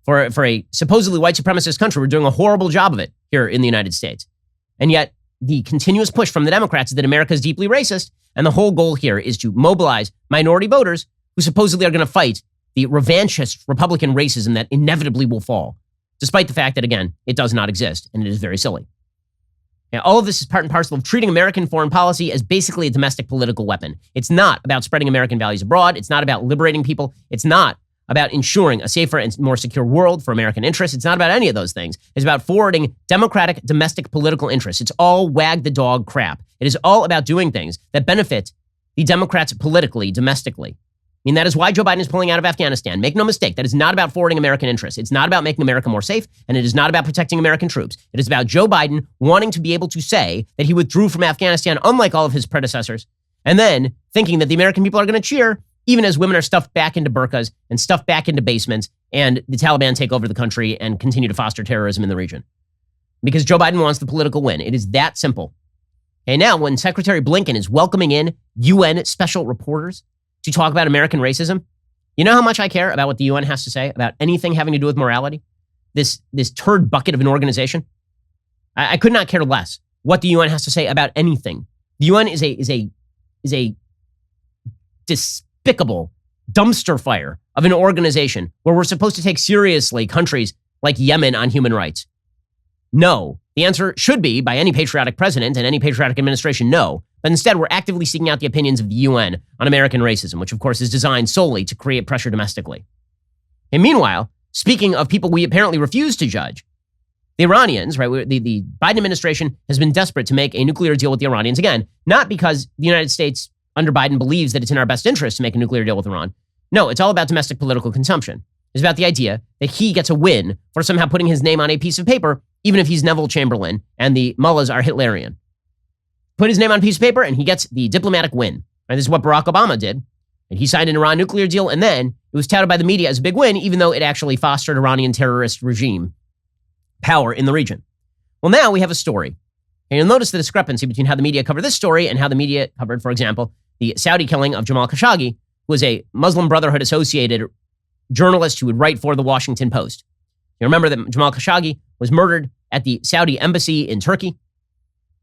For a supposedly white supremacist country, we're doing a horrible job of it here in the United States. And yet, the continuous push from the Democrats is that America is deeply racist, and the whole goal here is to mobilize minority voters who supposedly are going to fight the revanchist Republican racism that inevitably will fall, despite the fact that, again, it does not exist, and it is very silly. Now, all of this is part and parcel of treating American foreign policy as basically a domestic political weapon. It's not about spreading American values abroad. It's not about liberating people. It's not about ensuring a safer and more secure world for American interests. It's not about any of those things. It's about forwarding democratic domestic political interests. It's all wag the dog crap. It is all about doing things that benefit the Democrats politically, domestically. I mean, that is why Joe Biden is pulling out of Afghanistan. Make no mistake, that is not about forwarding American interests. It's not about making America more safe, and it is not about protecting American troops. It is about Joe Biden wanting to be able to say that he withdrew from Afghanistan, unlike all of his predecessors, and then thinking that the American people are going to cheer, even as women are stuffed back into burqas and stuffed back into basements, and the Taliban take over the country and continue to foster terrorism in the region. Because Joe Biden wants the political win. It is that simple. And now, when Secretary Blinken is welcoming in UN special reporters to talk about American racism, you know how much I care about what the UN has to say about anything having to do with morality? This turd bucket of an organization. I could not care less what the UN has to say about anything. The UN is a despicable dumpster fire of an organization where we're supposed to take seriously countries like Yemen on human rights. No. The answer should be, by any patriotic president and any patriotic administration, no. But instead, we're actively seeking out the opinions of the UN on American racism, which, of course, is designed solely to create pressure domestically. And meanwhile, speaking of people we apparently refuse to judge, the Iranians, right? The Biden administration has been desperate to make a nuclear deal with the Iranians. Again, not because the United States under Biden believes that it's in our best interest to make a nuclear deal with Iran. No, it's all about domestic political consumption. It's about the idea that he gets a win for somehow putting his name on a piece of paper, even if he's Neville Chamberlain and the mullahs are Hitlerian. Put his name on a piece of paper and he gets the diplomatic win. And this is what Barack Obama did. And he signed an Iran nuclear deal, and then it was touted by the media as a big win, even though it actually fostered Iranian terrorist regime power in the region. Well, now we have a story. And you'll notice the discrepancy between how the media covered this story and how the media covered, for example, the Saudi killing of Jamal Khashoggi, who was a Muslim Brotherhood associated journalist who would write for the Washington Post. You remember that Jamal Khashoggi was murdered at the Saudi embassy in Turkey.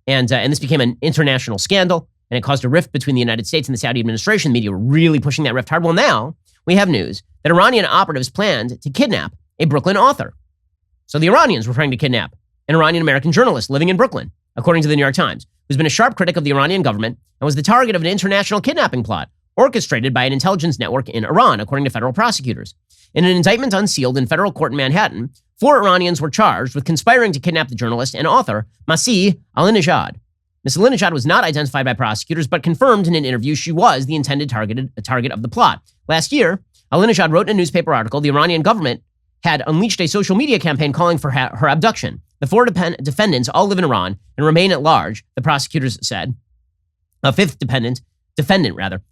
And this became an international scandal, and it caused a rift between the United States and the Saudi administration. The media were really pushing that rift hard. Well, now we have news that Iranian operatives planned to kidnap a Brooklyn author. So the Iranians were trying to kidnap an Iranian-American journalist living in Brooklyn, according to the New York Times, who's been a sharp critic of the Iranian government and was the target of an international kidnapping plot orchestrated by an intelligence network in Iran, according to federal prosecutors. In an indictment unsealed in federal court in Manhattan, 4 Iranians were charged with conspiring to kidnap the journalist and author Masih Alinejad. Ms. Alinejad was not identified by prosecutors, but confirmed in an interview she was the intended target of the plot. Last year, Alinejad wrote in a newspaper article the Iranian government had unleashed a social media campaign calling for her abduction. The four defendants all live in Iran and remain at large, the prosecutors said. A fifth defendant,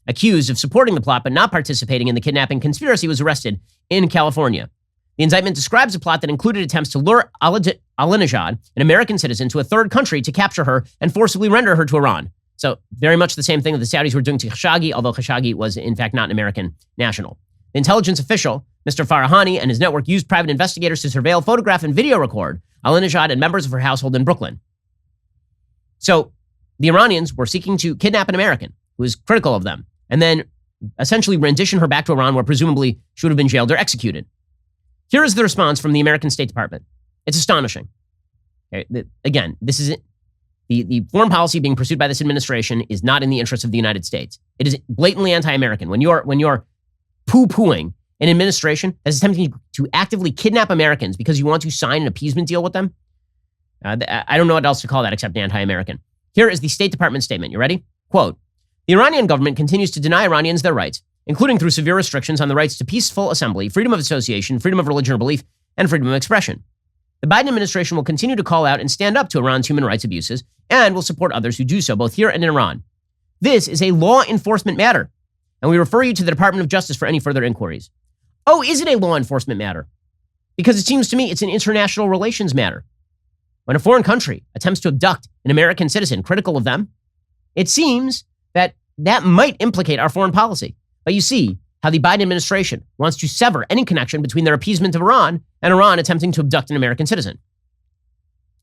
accused of supporting the plot but not participating in the kidnapping conspiracy, was arrested in California. The indictment describes a plot that included attempts to lure Ahmadinejad, an American citizen, to a third country to capture her and forcibly render her to Iran. So very much the same thing that the Saudis were doing to Khashoggi, although Khashoggi was in fact not an American national. The intelligence official, Mr. Farahani, and his network used private investigators to surveil, photograph, and video record Ahmadinejad and members of her household in Brooklyn. So the Iranians were seeking to kidnap an American who was critical of them and then essentially rendition her back to Iran, where presumably she would have been jailed or executed. Here is the response from the American State Department. It's astonishing. Again, this is the foreign policy being pursued by this administration is not in the interest of the United States. It is blatantly anti-American. When you're poo-pooing an administration that is attempting to actively kidnap Americans because you want to sign an appeasement deal with them, I don't know what else to call that except anti-American. Here is the State Department statement. You ready? Quote, the Iranian government continues to deny Iranians their rights, including through severe restrictions on the rights to peaceful assembly, freedom of association, freedom of religion or belief, and freedom of expression. The Biden administration will continue to call out and stand up to Iran's human rights abuses and will support others who do so, both here and in Iran. This is a law enforcement matter, and we refer you to the Department of Justice for any further inquiries. Oh, is it a law enforcement matter? Because it seems to me it's an international relations matter. When a foreign country attempts to abduct an American citizen critical of them, it seems that might implicate our foreign policy. But you see how the Biden administration wants to sever any connection between their appeasement of Iran and Iran attempting to abduct an American citizen.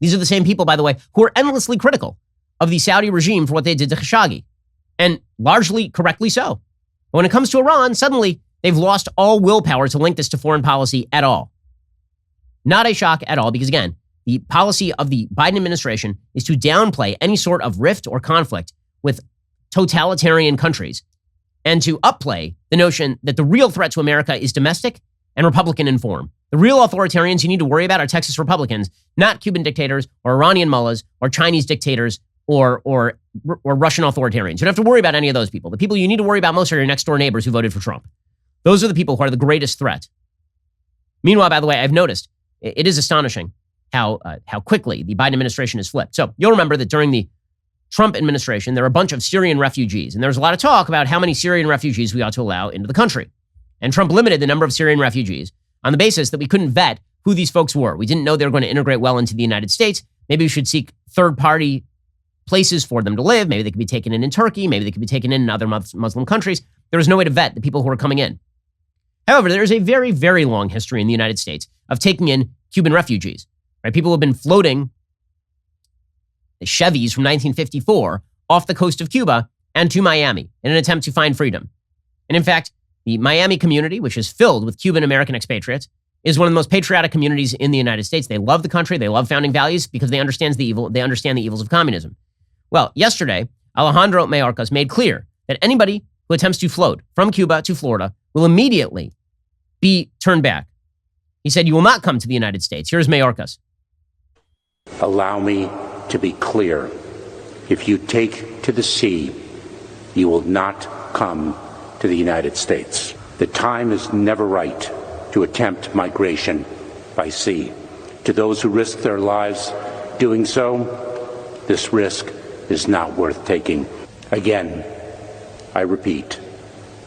These are the same people, by the way, who are endlessly critical of the Saudi regime for what they did to Khashoggi, and largely correctly so. But when it comes to Iran, suddenly they've lost all willpower to link this to foreign policy at all. Not a shock at all, because again, the policy of the Biden administration is to downplay any sort of rift or conflict with totalitarian countries and to upplay the notion that the real threat to America is domestic and Republican in form. The real authoritarians you need to worry about are Texas Republicans, not Cuban dictators or Iranian mullahs or Chinese dictators or Russian authoritarians. You don't have to worry about any of those people. The people you need to worry about most are your next door neighbors who voted for Trump. Those are the people who are the greatest threat. Meanwhile, by the way, I've noticed it is astonishing how quickly the Biden administration has flipped. So you'll remember that during the Trump administration, there were a bunch of Syrian refugees, and there was a lot of talk about how many Syrian refugees we ought to allow into the country. And Trump limited the number of Syrian refugees on the basis that we couldn't vet who these folks were. We didn't know they were going to integrate well into the United States. Maybe we should seek third-party places for them to live. Maybe they could be taken in Turkey. Maybe they could be taken in other Muslim countries. There was no way to vet the people who were coming in. However, there is a very, very long history in the United States of taking in Cuban refugees. Right? People have been floating Chevys from 1954 off the coast of Cuba and to Miami in an attempt to find freedom. And in fact, the Miami community, which is filled with Cuban American expatriates, is one of the most patriotic communities in the United States. They love the country. They love founding values because they understand the evils of communism. Well, yesterday, Alejandro Mayorkas made clear that anybody who attempts to float from Cuba to Florida will immediately be turned back. He said, you will not come to the United States. Here's Mayorkas. Allow me to be clear. If you take to the sea, you will not come to the United States. The time is never right to attempt migration by sea. To those who risk their lives doing so, this risk is not worth taking. Again, I repeat,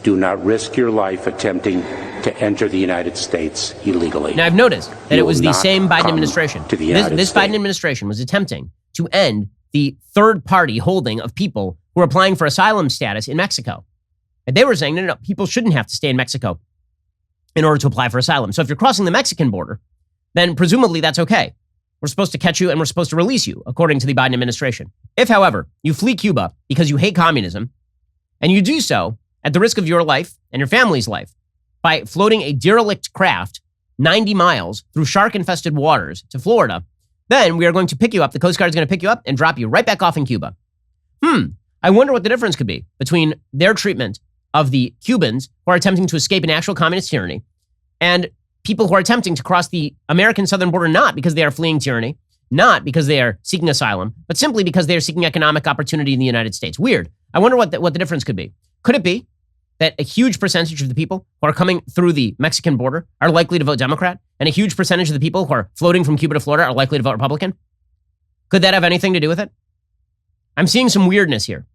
do not risk your life attempting to enter the United States illegally. Now, I've noticed that it was the same Biden administration. This Biden administration was attempting to end the third-party holding of people who are applying for asylum status in Mexico. And they were saying, no, people shouldn't have to stay in Mexico in order to apply for asylum. So if you're crossing the Mexican border, then presumably that's okay. We're supposed to catch you and we're supposed to release you, according to the Biden administration. If, however, you flee Cuba because you hate communism, and you do so at the risk of your life and your family's life by floating a derelict craft 90 miles through shark-infested waters to Florida, then we are going to pick you up. The Coast Guard is going to pick you up and drop you right back off in Cuba. I wonder what the difference could be between their treatment of the Cubans who are attempting to escape an actual communist tyranny and people who are attempting to cross the American southern border, not because they are fleeing tyranny, not because they are seeking asylum, but simply because they are seeking economic opportunity in the United States. Weird. I wonder what the difference could be. Could it be that a huge percentage of the people who are coming through the Mexican border are likely to vote Democrat, and a huge percentage of the people who are floating from Cuba to Florida are likely to vote Republican? Could that have anything to do with it? I'm seeing some weirdness here.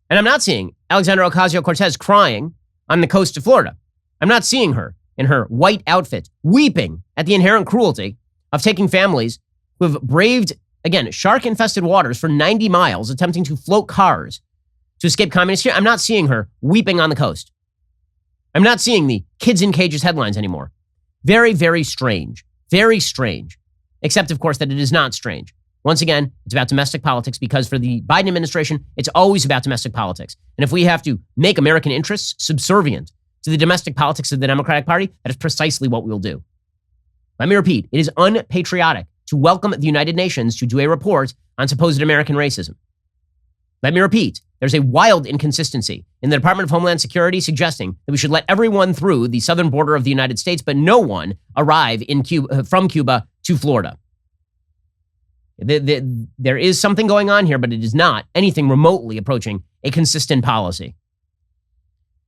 And I'm not seeing Alexandra Ocasio-Cortez crying on the coast of Florida. I'm not seeing her in her white outfit weeping at the inherent cruelty of taking families who have braved, again, shark-infested waters for 90 miles attempting to float cars to escape communist here. I'm not seeing her weeping on the coast. I'm not seeing the kids in cages headlines anymore. Very, very strange. Very strange. Except, of course, that it is not strange. Once again, it's about domestic politics because for the Biden administration, it's always about domestic politics. And if we have to make American interests subservient to the domestic politics of the Democratic Party, that is precisely what we'll do. Let me repeat, it is unpatriotic to welcome the United Nations to do a report on supposed American racism. Let me repeat, there's a wild inconsistency in the Department of Homeland Security suggesting that we should let everyone through the southern border of the United States, but no one arrive in Cuba, from Cuba to Florida. There is something going on here, but it is not anything remotely approaching a consistent policy.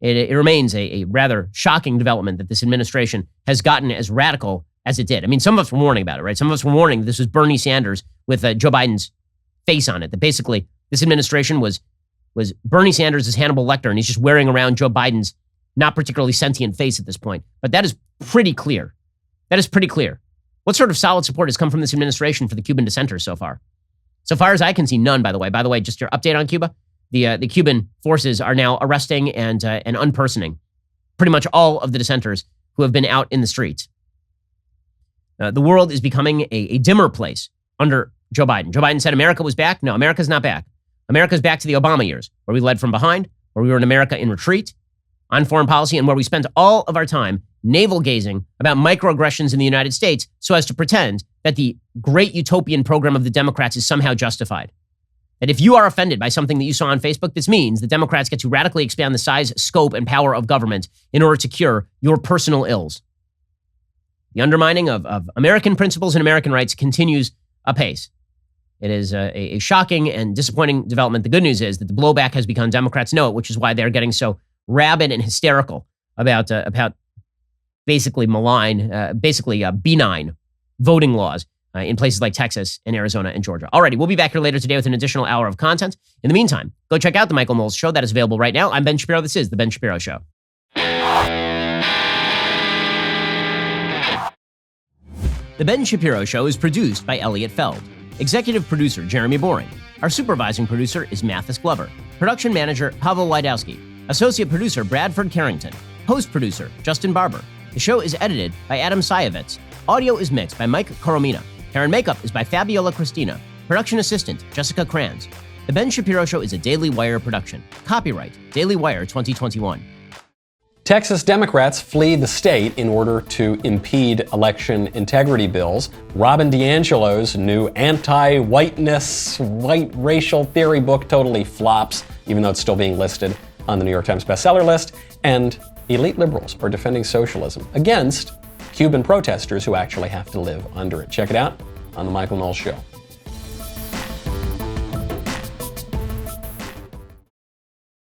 It remains a rather shocking development that this administration has gotten as radical as it did. I mean, some of us were warning about it, right? Some of us were warning this was Bernie Sanders with Joe Biden's face on it, that basically this administration was Bernie Sanders' Hannibal Lecter, and he's just wearing around Joe Biden's not particularly sentient face at this point. But that is pretty clear. That is pretty clear. What sort of solid support has come from this administration for the Cuban dissenters so far? So far as I can see, none, by the way. By the way, just your update on Cuba. The Cuban forces are now arresting and unpersoning pretty much all of the dissenters who have been out in the streets. The world is becoming a dimmer place under Joe Biden. Joe Biden said America was back. No, America's not back. America's back to the Obama years, where we led from behind, where we were in America in retreat on foreign policy, and where we spent all of our time navel-gazing about microaggressions in the United States so as to pretend that the great utopian program of the Democrats is somehow justified. That if you are offended by something that you saw on Facebook, this means the Democrats get to radically expand the size, scope, and power of government in order to cure your personal ills. The undermining of American principles and American rights continues apace. It is a shocking and disappointing development. The good news is that the blowback has begun. Democrats know it, which is why they're getting so rabid and hysterical about basically benign voting laws in places like Texas and Arizona and Georgia. Alrighty, we'll be back here later today with an additional hour of content. In the meantime, go check out The Michael Knowles Show. That is available right now. I'm Ben Shapiro. This is The Ben Shapiro Show. The Ben Shapiro Show is produced by Elliot Feld. Executive producer, Jeremy Boring. Our supervising producer is Mathis Glover. Production manager, Pavel Wydowski. Associate producer, Bradford Carrington. Host producer, Justin Barber. The show is edited by Adam Sayevitz. Audio is mixed by Mike Coromina. Hair and makeup is by Fabiola Cristina. Production assistant, Jessica Kranz. The Ben Shapiro Show is a Daily Wire production. Copyright, Daily Wire 2021. Texas Democrats flee the state in order to impede election integrity bills. Robin DiAngelo's new anti-whiteness, white racial theory book totally flops, even though it's still being listed on the New York Times bestseller list. And elite liberals are defending socialism against Cuban protesters who actually have to live under it. Check it out on The Michael Knowles Show.